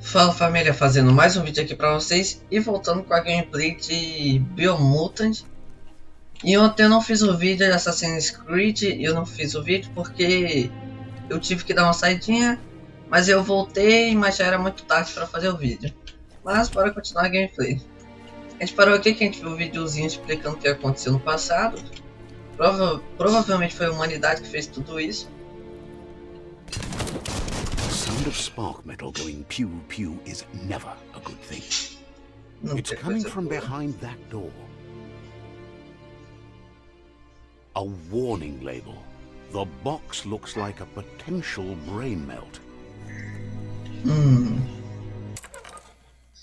Fala família, fazendo mais um vídeo aqui pra vocês e voltando com a gameplay de Biomutant. E ontem eu não fiz o vídeo de Assassin's Creed, eu não fiz o vídeo porque eu tive que dar uma saidinha, mas eu voltei, mas já era muito tarde para fazer o vídeo. Mas bora continuar a gameplay. A gente parou aqui que a gente viu um videozinho explicando o que aconteceu no passado. Provavelmente foi a humanidade que fez tudo isso. Sound of spark metal going pew pew is never a good thing. It's coming from behind that door. A warning label. The box looks like a potential brain melt.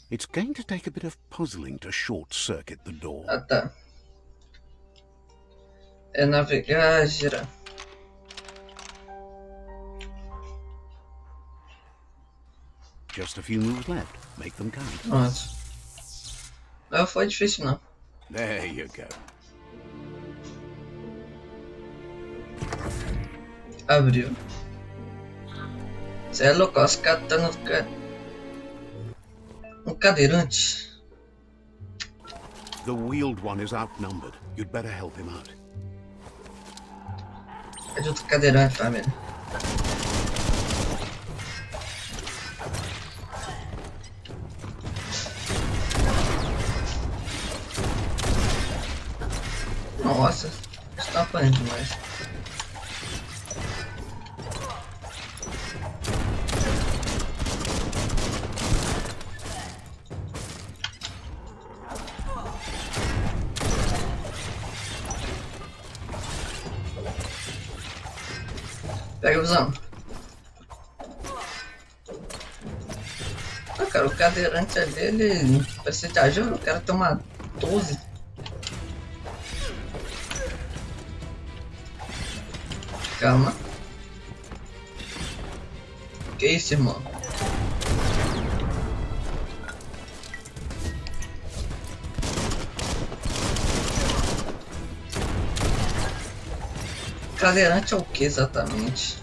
It's going to take a bit of puzzling to short-circuit the door. Ah tá. É navegar, girar. Just a few moves left. Make them count. Nossa. Não foi difícil não. There you go. Abriu. Você é louco, os caras tá no cadeirante. The wheeled one is outnumbered. You'd better help him out. É de outro cadeirante, família. Nossa, está apanhando demais. Pega a visão. Ah, cara, o cadeirante ali, ele precisa de ajuda, o cara tem uma 12. Calma. Que isso, irmão? Cadeirante é o que exatamente?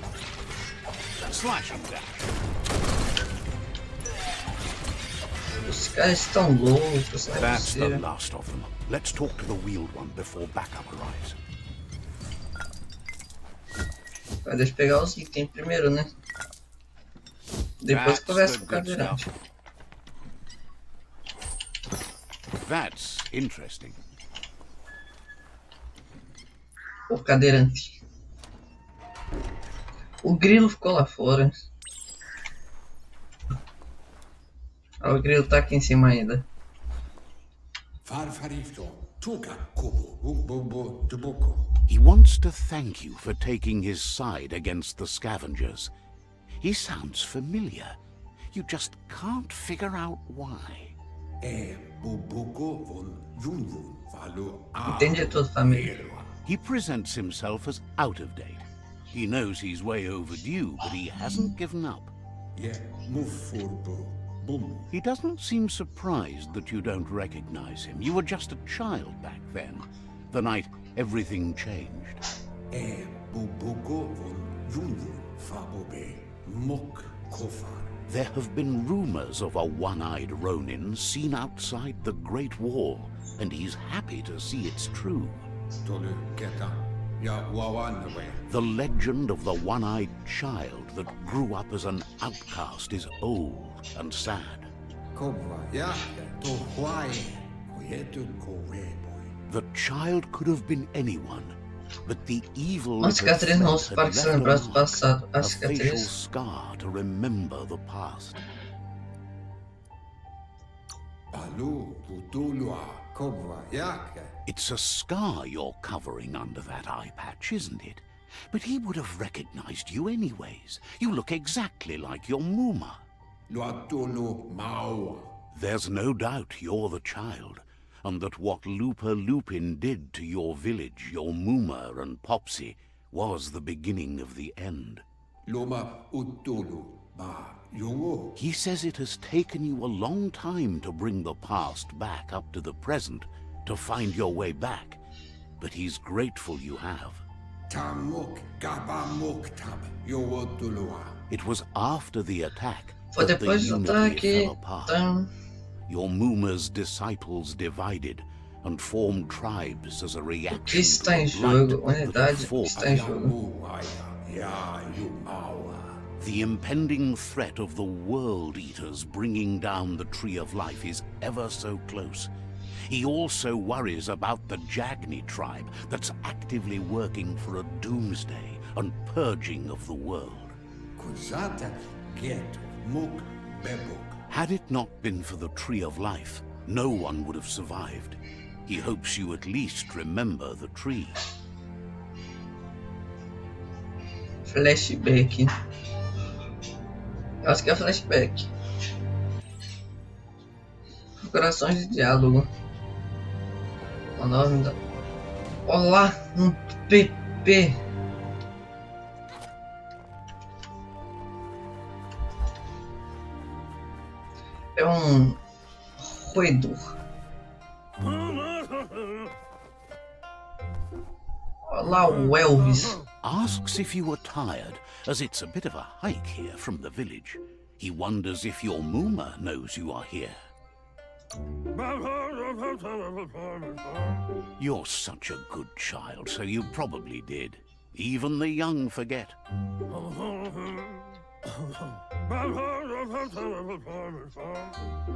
Os caras estão loucos, né? That's the last of them. Let's talk to the wheeled one before backup arrives. Deixa eu pegar os itens primeiro, né? Depois conversa com o cadeirante. That's interesting. O cadeirante. O grilo ficou lá fora. Ah, o grilo tá aqui em cima ainda. He wants to thank you for taking his side against the scavengers. He sounds familiar. You just can't figure out why. Entendi tudo, família. He presents himself as out of date. He knows he's way overdue, but he hasn't given up. He doesn't seem surprised that you don't recognize him. You were just a child back then, the night everything changed. There have been rumors of a one-eyed Ronin seen outside the Great Wall, and he's happy to see it's true. The legend of the one-eyed child that grew up as an outcast is old and sad. The child could have been anyone, but the evil As cicatriz não se para que se lembrar do passado. a As facial cicatriz. scar to remember the past. It's a scar you're covering under that eye patch, isn't it? But he would have recognized you anyways. You look exactly like your Muma. There's no doubt you're the child, and that what Lupa Lupin did to your village, your Muma and Popsy, was the beginning of the end. He says it has taken you a long time to bring the past back up to the present, to find your way back, but he's grateful you have. It was after the attack Foi that the depois do unity ataque. fell apart. Então, Your Muma's disciples divided and formed tribes as a o que reaction to está em the jogo? blight that Unidade, had o que fought está em jogo? the impending threat of the World Eaters bringing down the Tree of Life is ever so close. He also worries about the Jagni tribe that's actively working for a doomsday and purging of the world. Had it not been for the Tree of Life, no one would have survived. He hopes you at least remember the tree. Flashback. Eu acho que é flashback. Procurações de diálogo. O nome da... Olá, um PP. É um Roedor. Olá, o Elvis. Asks if you are tired, as it's a bit of a hike here from the village. He wonders if your Muma knows you are here. You're such a good child, so you probably did. Even the young forget.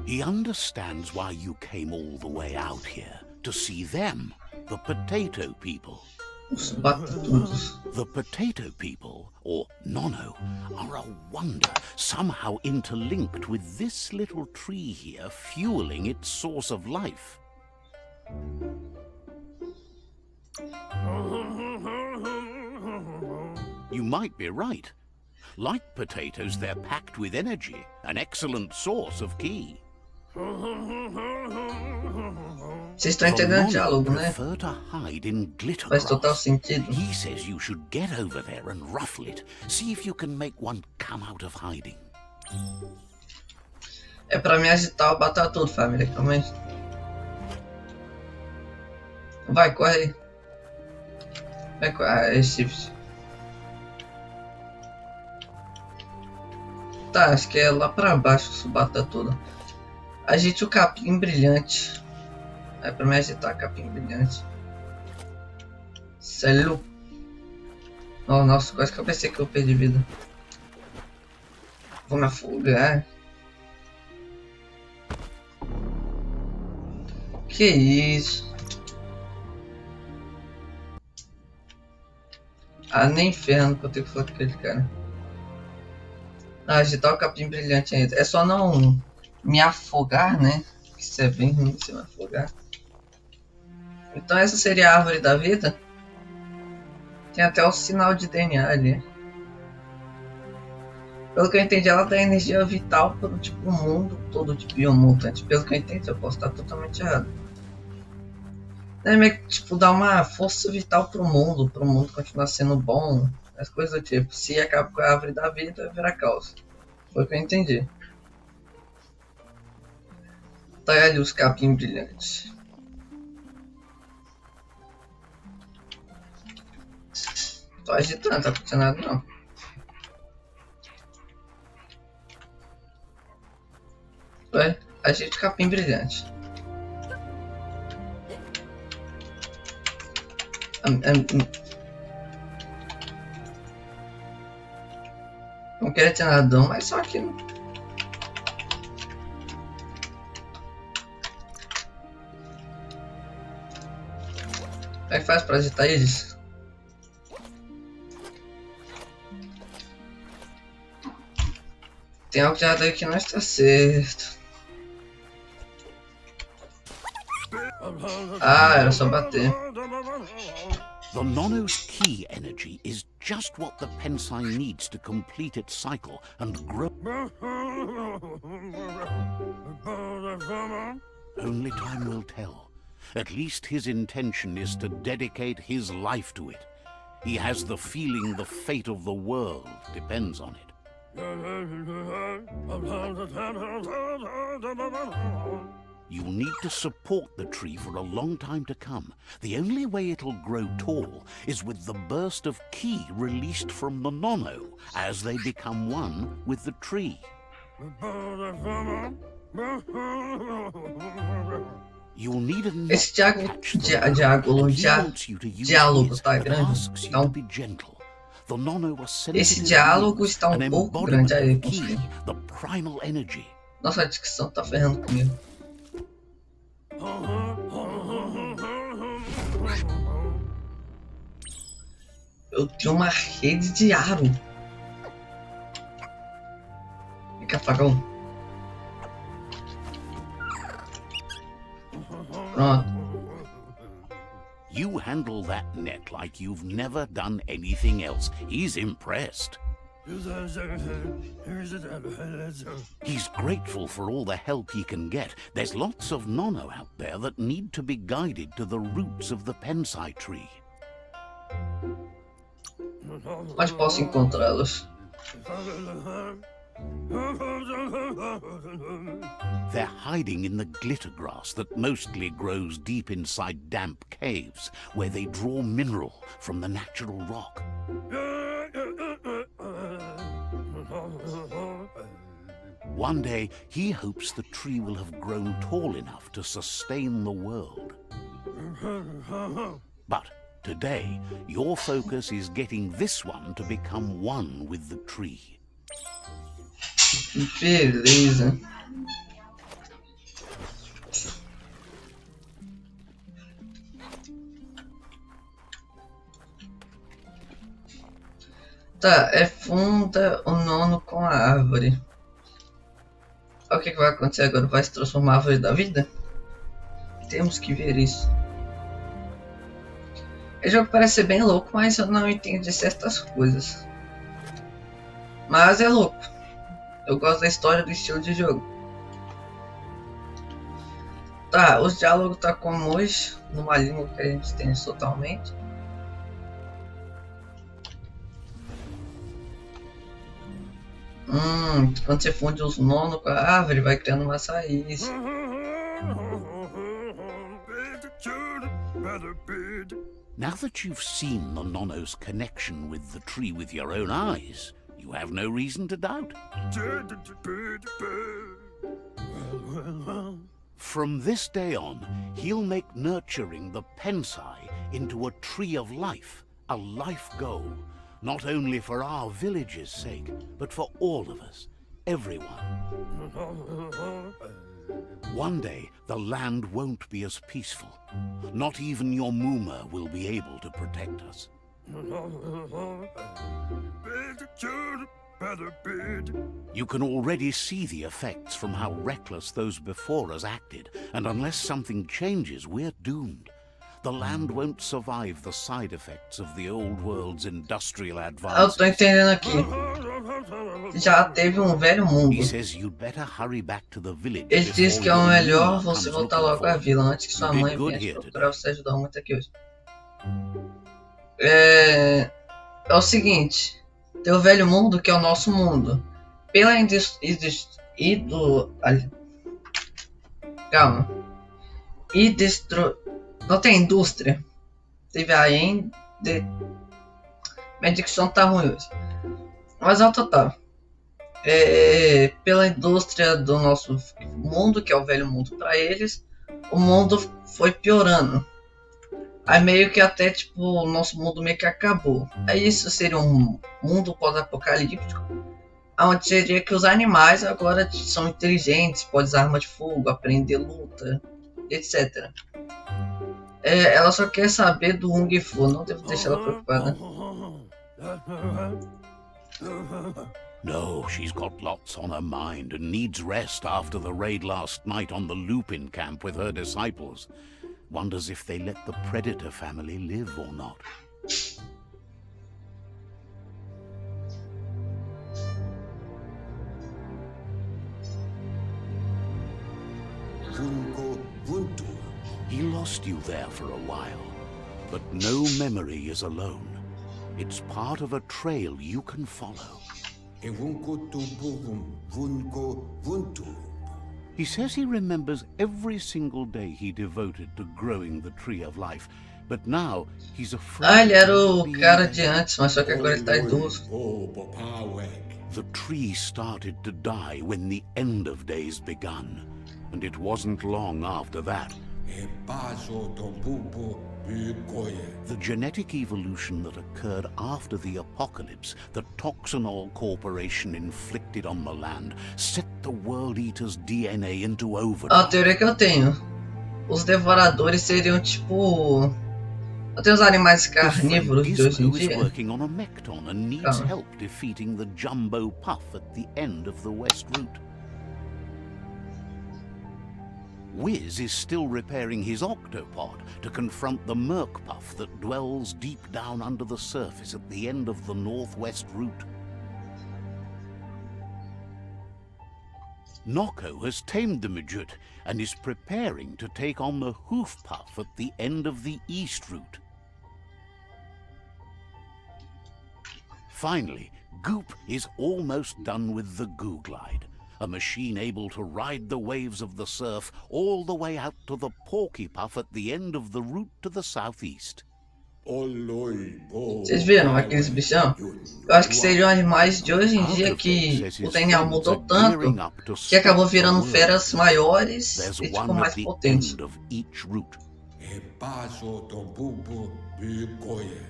He understands why you came all the way out here, to see them, the potato people. Os batutos. The potato people, or Nono, are a wonder, somehow interlinked with this little tree here, fueling its source of life. You might be right. Like potatoes, they're packed with energy, an excellent source of ki. Vocês estão entendendo o diálogo, né? Prefer to hide in glitter Faz total grass. sentido. He says you should get over there and ruffle it. See if you can make one come out of hiding. É pra me agitar o bater tudo, família. Calma aí. Vai, corre aí. Vai, corre. Ah, é shift. Tá, acho que é lá pra baixo o Subata tudo. Agite o capim brilhante. É pra me agitar capim brilhante. Selu. Oh, nossa, quase que eu pensei que eu perdi vida. Vou me afogar. Que isso? Ah, nem ferro que eu tenho que falar com aquele cara. Ah, agitar o capim brilhante ainda. É só não me afogar, né? Isso é bem ruim se me afogar. Então essa seria a árvore da vida. Tem até o sinal de DNA ali. Pelo que eu entendi, ela dá energia vital para tipo, o mundo todo de Biomutant. Pelo que eu entendi, eu posso estar totalmente errado. É meio que tipo, dá uma força vital pro mundo continuar sendo bom. As coisas do tipo, se acaba com a árvore da vida, vira caos. Foi o que eu entendi. Talhe os capim brilhantes. Tô agitando, não tá acontecendo nada não. Ué, agite o capim brilhante. Não queria ter nada não, mas só que não. Como é que faz pra agitar eles? Tem algo de errado aí que não está certo. Ah, era só bater. The Nono's ki energy is just what the Pensine needs to complete its cycle and grow. Only time will tell. At least his intention is to dedicate his life to it. He has the feeling the fate of the world depends on it. You'll need to support the tree for a long time to come. The only way it'll grow tall is with the burst of ki released from the Nono as they become one with the tree. You'll need a net Esse to catch them, diálogo, and he wants you to use diálogo his, tá but grande. asks you to Então, be gentle. The nono was esse sensitive diálogo beings, está an pouco grande. embodiment Aí, of ki, the primal energy. nossa, a dicção tá ferrando comigo. Eu tenho uma rede de aro. Fica apagão. Pronto. You handle that net like you've never done anything else. He's impressed. He's grateful for all the help he can get. There's lots of nono out there that need to be guided to the roots of the pensai tree. Onde posso encontrá-los? They're hiding in the glitter grass that mostly grows deep inside damp caves, where they draw mineral from the natural rock. One day, he hopes the tree will have grown tall enough to sustain the world. But today, your focus is getting this one to become one with the tree. Beleza. Tá, funda o nono com a árvore. Olha o que vai acontecer agora. Vai se transformar a árvore da vida? Temos que ver isso. O jogo parece ser bem louco, mas eu não entendo de certas coisas. Mas é louco. Eu gosto da história, do estilo de jogo. Tá, os diálogos tá como hoje, numa língua que a gente tem totalmente. Quando você funde os nono com a árvore, vai criando uma raiz. Now that you've seen the nono's connection with the tree with your own eyes, you have no reason to doubt. From this day on, he'll make nurturing the pensai into a tree of life, a life goal, not only for our village's sake, but for all of us, everyone. One day, the land won't be as peaceful. Not even your Muma will be able to protect us. You can already see the effects from how reckless those before us acted, and unless something changes, we're doomed. The land won't survive the side effects of the old world's industrial advances. Eu tô entendendo aqui. Já teve velho mundo. He says you'd better hurry back to the village. Ele diz que melhor você voltar logo à vila antes que sua mãe venha te procurar. Você ajudou muito aqui hoje. É o seguinte. Tem o velho mundo, que é o nosso mundo. Pela Calma. Não tem indústria. Teve a Minha dicção tá ruim hoje. Mas ao total. Pela indústria do nosso mundo, que é o velho mundo para eles, o mundo foi piorando. Aí meio que até tipo o nosso mundo meio que acabou. Aí isso seria um mundo pós-apocalíptico, onde seria que os animais agora são inteligentes, podem usar arma de fogo, aprender luta, etc. Ela só quer saber do Hung Fu, não devo deixar ela preocupada. No, she's got lots on her mind and needs rest after the raid last night on the Lupin camp with her disciples. Wonders if they let the Predator family live or not. He lost you there for a while, but no memory is alone. It's part of a trail you can follow. He says he remembers every single day he devoted to growing the tree of life, but now he's afraid. Ele era o cara de antes, mas só que agora ele tá idoso. The tree started to die when the end of days begun, and it wasn't long after that. The genetic evolution that occurred after the apocalypse that Toxanol Corporation inflicted on the land set the World Eater's DNA into overdrive. A teoria que eu tenho, os devoradores seriam tipo até os animais carnívoros de hoje em dia. Working on a mecton and needs help defeating the jumbo puff at the end of the west route. Wiz is still repairing his octopod to confront the merc puff that dwells deep down under the surface at the end of the northwest route. Nocco has tamed the midget and is preparing to take on the hoof puff at the end of the east route. Finally, Goop is almost done with the Goo Glide, a machine able to ride the waves of the surf all the way out to the Porky Puff at the end of the route to the southeast. Vocês viram aqueles bichão? Eu acho que seriam animais de hoje em dia que o DNA mudou tanto que acabou virando feras maiores e tipo mais potentes.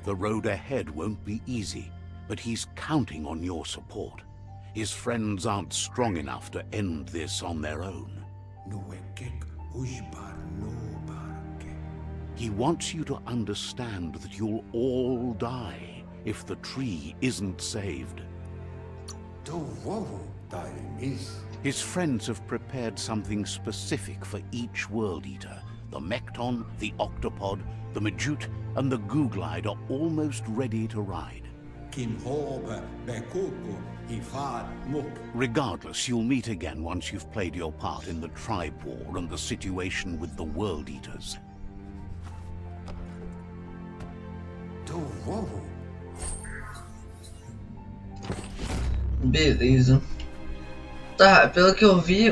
The road ahead won't be easy, but he's counting on your support. His friends aren't strong enough to end this on their own. He wants you to understand that you'll all die if the tree isn't saved. His friends have prepared something specific for each World Eater. The Mecton, the Octopod, the Majute, and the Goo Glide are almost ready to ride. Regardless, you'll meet again once you've played your part in the tribe war and the situation with the World Eaters. Beleza. Tá, pelo que eu vi,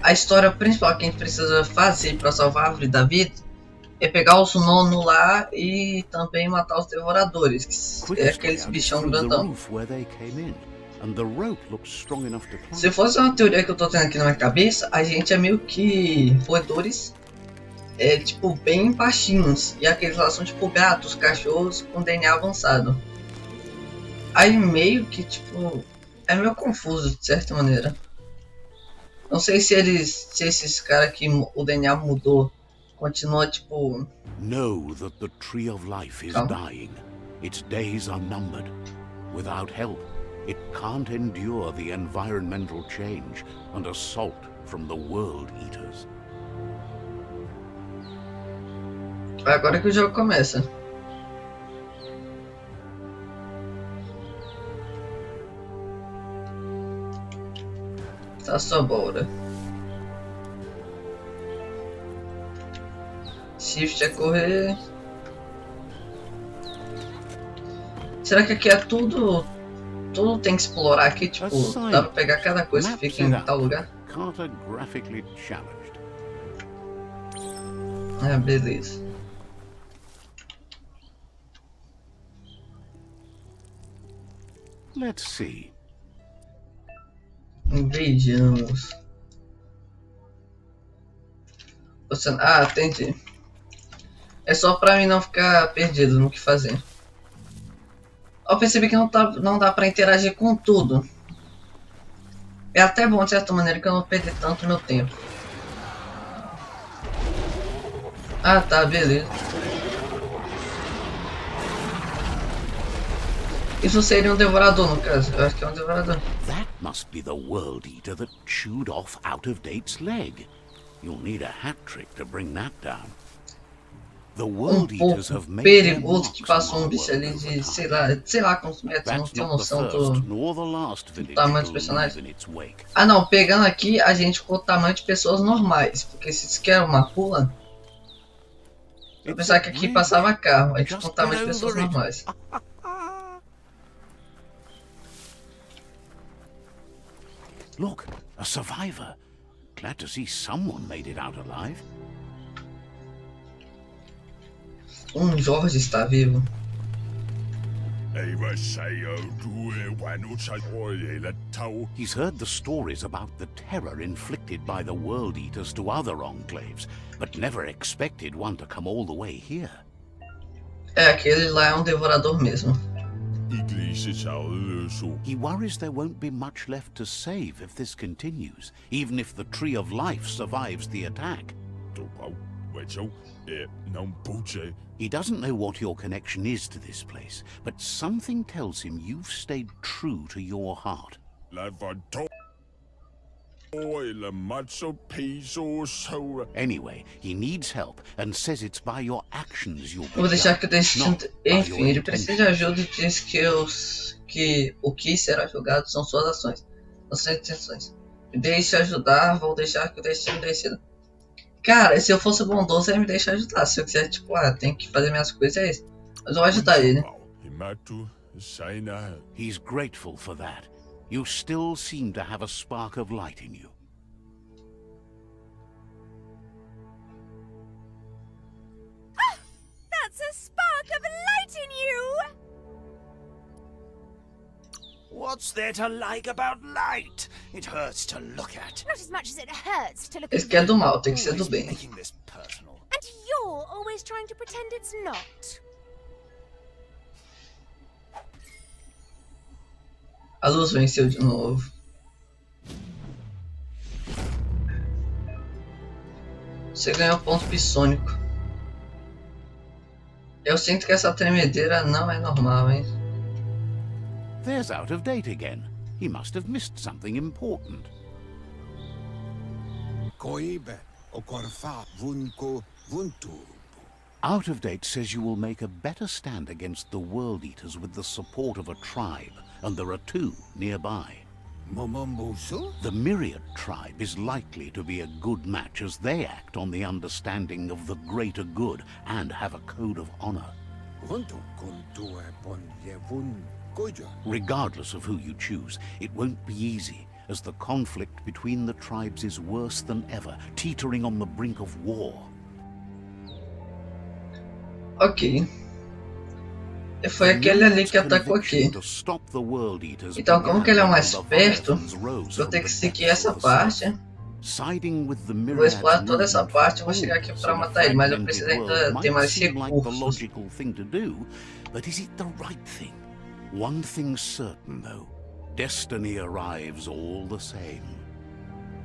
a história principal que a gente precisa fazer para salvar a árvore da vida é pegar os nono lá e também matar os devoradores, que é aqueles bichão grandão. Se fosse uma teoria que eu tô tendo aqui na minha cabeça, a gente é meio que roedores, tipo bem baixinhos, e aqueles lá são tipo gatos, cachorros com DNA avançado. Aí meio que tipo é meio confuso de certa maneira. Não sei se esses caras que o DNA mudou continua tipo. Know that the tree of life is dying. Its days are numbered. Without help, it can't endure the environmental change and assault from the World Eaters. Agora que o jogo começa. Tá só Bora. Shift é correr. Será que aqui é tudo? Tudo tem que explorar aqui, tipo, dá pra pegar cada coisa que fica em tal lugar? Ah, beleza. Let's see. Vejamos. Ah, entendi. É só pra mim não ficar perdido no que fazer. Eu percebi que não dá pra interagir com tudo. É até bom de certa maneira que eu não perder tanto meu tempo. Ah, tá, beleza. Isso seria um devorador no caso. Eu acho que é um devorador. That must be the World Eater that chewed off Out-of-Date's leg. You'll need a hat trick to bring that down. The World Eaters have made perigoso que passou um bicho ali de sei lá quantos metros, não tenho noção do tamanho dos personagens. Ah não, pegando aqui a gente com o tamanho de pessoas normais, porque se isso quer uma pula, eu pensava que aqui passava carro, a gente com o tamanho de pessoas normais. Look, a survivor. Glad to see someone made it out alive. Jorge está vivo. He's heard the stories about the terror inflicted by the World Eaters to other enclaves, but never expected one to come all the way here. É, aquele lá é um devorador mesmo. He worries there won't be much left to save if this continues, even if the Tree of Life survives the attack. He doesn't know what your connection is to this place, but something tells him you've stayed true to your heart. Anyway, he needs help and says it's by your actions you'll be Vou deixar que o destino. not by Enfim, your ele precisa de intentions. ajuda e diz que o que será julgado são suas ações, não suas intenções. Me deixe ajudar, vou deixar que o destino decida. Cara, se eu fosse bondoso, ele me deixa ajudar. Se eu quiser, tipo, tem que fazer minhas coisas, é isso. Mas eu vou ajudar ele. He's grateful for that. You still seem to have a spark of light in you. That's a spark of light in you! What's there to like about light? It hurts to look at. Not as much as it hurts to look Esse at que é you. do mal, tem que ser do Always bem. making this personal. And you're always trying to pretend it's not. A luz venceu de novo. Você ganhou ponto psônico. Eu sinto que essa tremedeira não é normal, hein? There's out of date again. He must have missed something important. Out of date says you will make a better stand against the World Eaters with the support of a tribe, and there are two nearby. The Myriad tribe is likely to be a good match as they act on the understanding of the greater good and have a code of honor. Regardless of who you choose, it won't be easy, as the conflict between the tribes is worse than ever, teetering on the brink of war. Ok. Foi aquele ali que atacou aqui. Então, como que ele é o mais perto, eu vou ter que seguir essa parte. Vou explorar toda essa parte e vou chegar aqui para matar ele, mas eu preciso ainda ter mais recursos. But is it the right thing? One thing's certain, though. Destiny arrives all the same.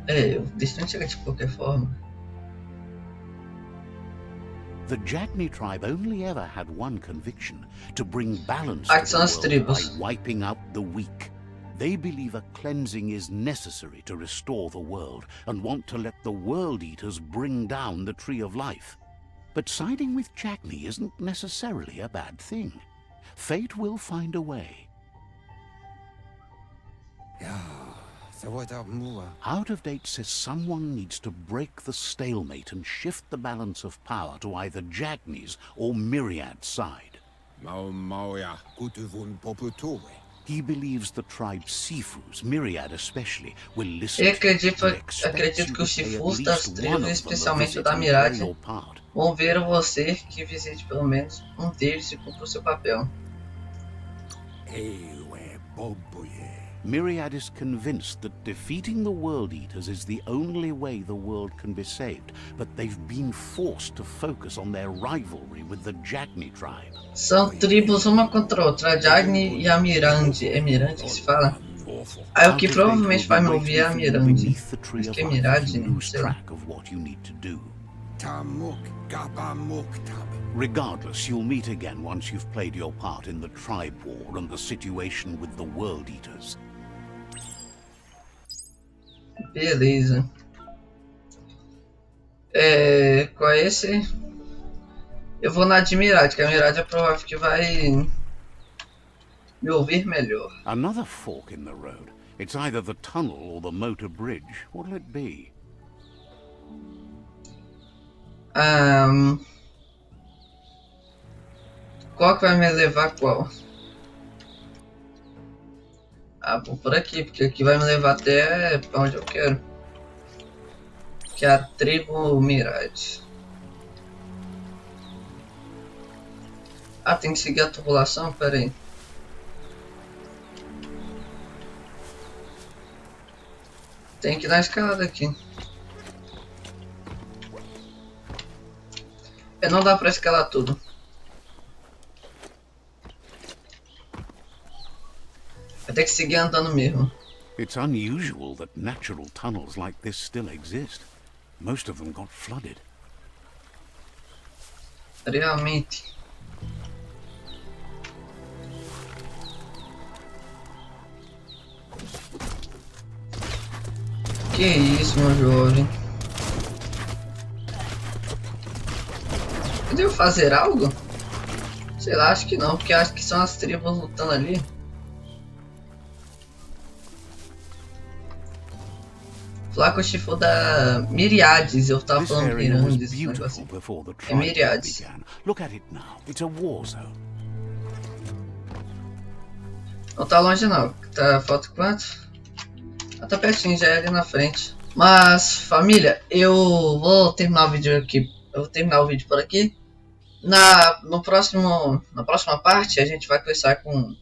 É, o destino chega de qualquer forma. The Jagni tribe only ever had one conviction: to bring balance Aqui to são the as world tribos. by wiping out the weak. They believe a cleansing is necessary to restore the world, and want to let the World Eaters bring down the Tree of Life. But siding with Jagni isn't necessarily a bad thing. Fate will find a way. Out of date says someone needs to break the stalemate and shift the balance of power to either Jagni's or Myriad's side. He believes the tribe's Sifus, Myriad especially, will listen Eu to you and expects acredito you que os to pay at chifus das least one tribos, of them a especialmente o visit da and play Mirage, your part. vão ver você que visite pelo menos um deles e cumpra o seu papel. Myriad is convinced that defeating the World Eaters is the only way the world can be saved, but they've been forced to focus on their rivalry with the Jagni tribe. São tribos uma contra a outra, a Jagni e a Mirande. É Mirande que se fala? Ah, o que provavelmente vai me ouvir é a Mirande. Acho que é Mirade, sei lá. Regardless, you'll meet again once you've played your part in the tribe war and the situation with the World Eaters. Beleza. Qual é esse? Eu vou na de Mirade, que a Mirade é provável que vai me ouvir melhor. Another fork in the road. It's either the tunnel or the motor bridge. What'll it be? Qual que vai me levar a qual? Vou por aqui, porque aqui vai me levar até pra onde eu quero. Que é a tribo Mirade. Tem que seguir a tubulação? Pera aí. Tem que dar escalada aqui. Não dá pra escalar tudo. Vai ter que seguir andando mesmo. It's unusual that natural tunnels like this still exist. Most of them got flooded. Realmente. Que isso, meu jovem? Eu devo fazer algo? Sei lá, acho que não, porque acho que são as tribos lutando ali. Flaco chifre da Miriades, eu tava This falando area was Mirandes, esse negócio beautiful assim. before the É tribe war Miriades. began. Look at it now. It's a war zone. Não tá longe não, tá, falta quanto? Ah, tá pertinho, já é ali na frente. Mas, família, eu vou terminar o vídeo aqui. Eu vou terminar o vídeo por aqui. Na próxima parte, a gente vai conversar com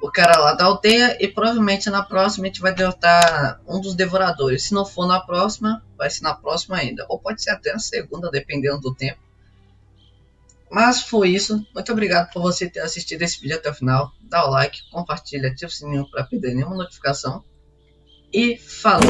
o cara lá da aldeia. E provavelmente na próxima a gente vai derrotar um dos devoradores. Se não for na próxima, vai ser na próxima ainda. Ou pode ser até na segunda, dependendo do tempo. Mas foi isso. Muito obrigado por você ter assistido esse vídeo até o final. Dá o like, compartilha, ativa o sininho para perder nenhuma notificação. E falou!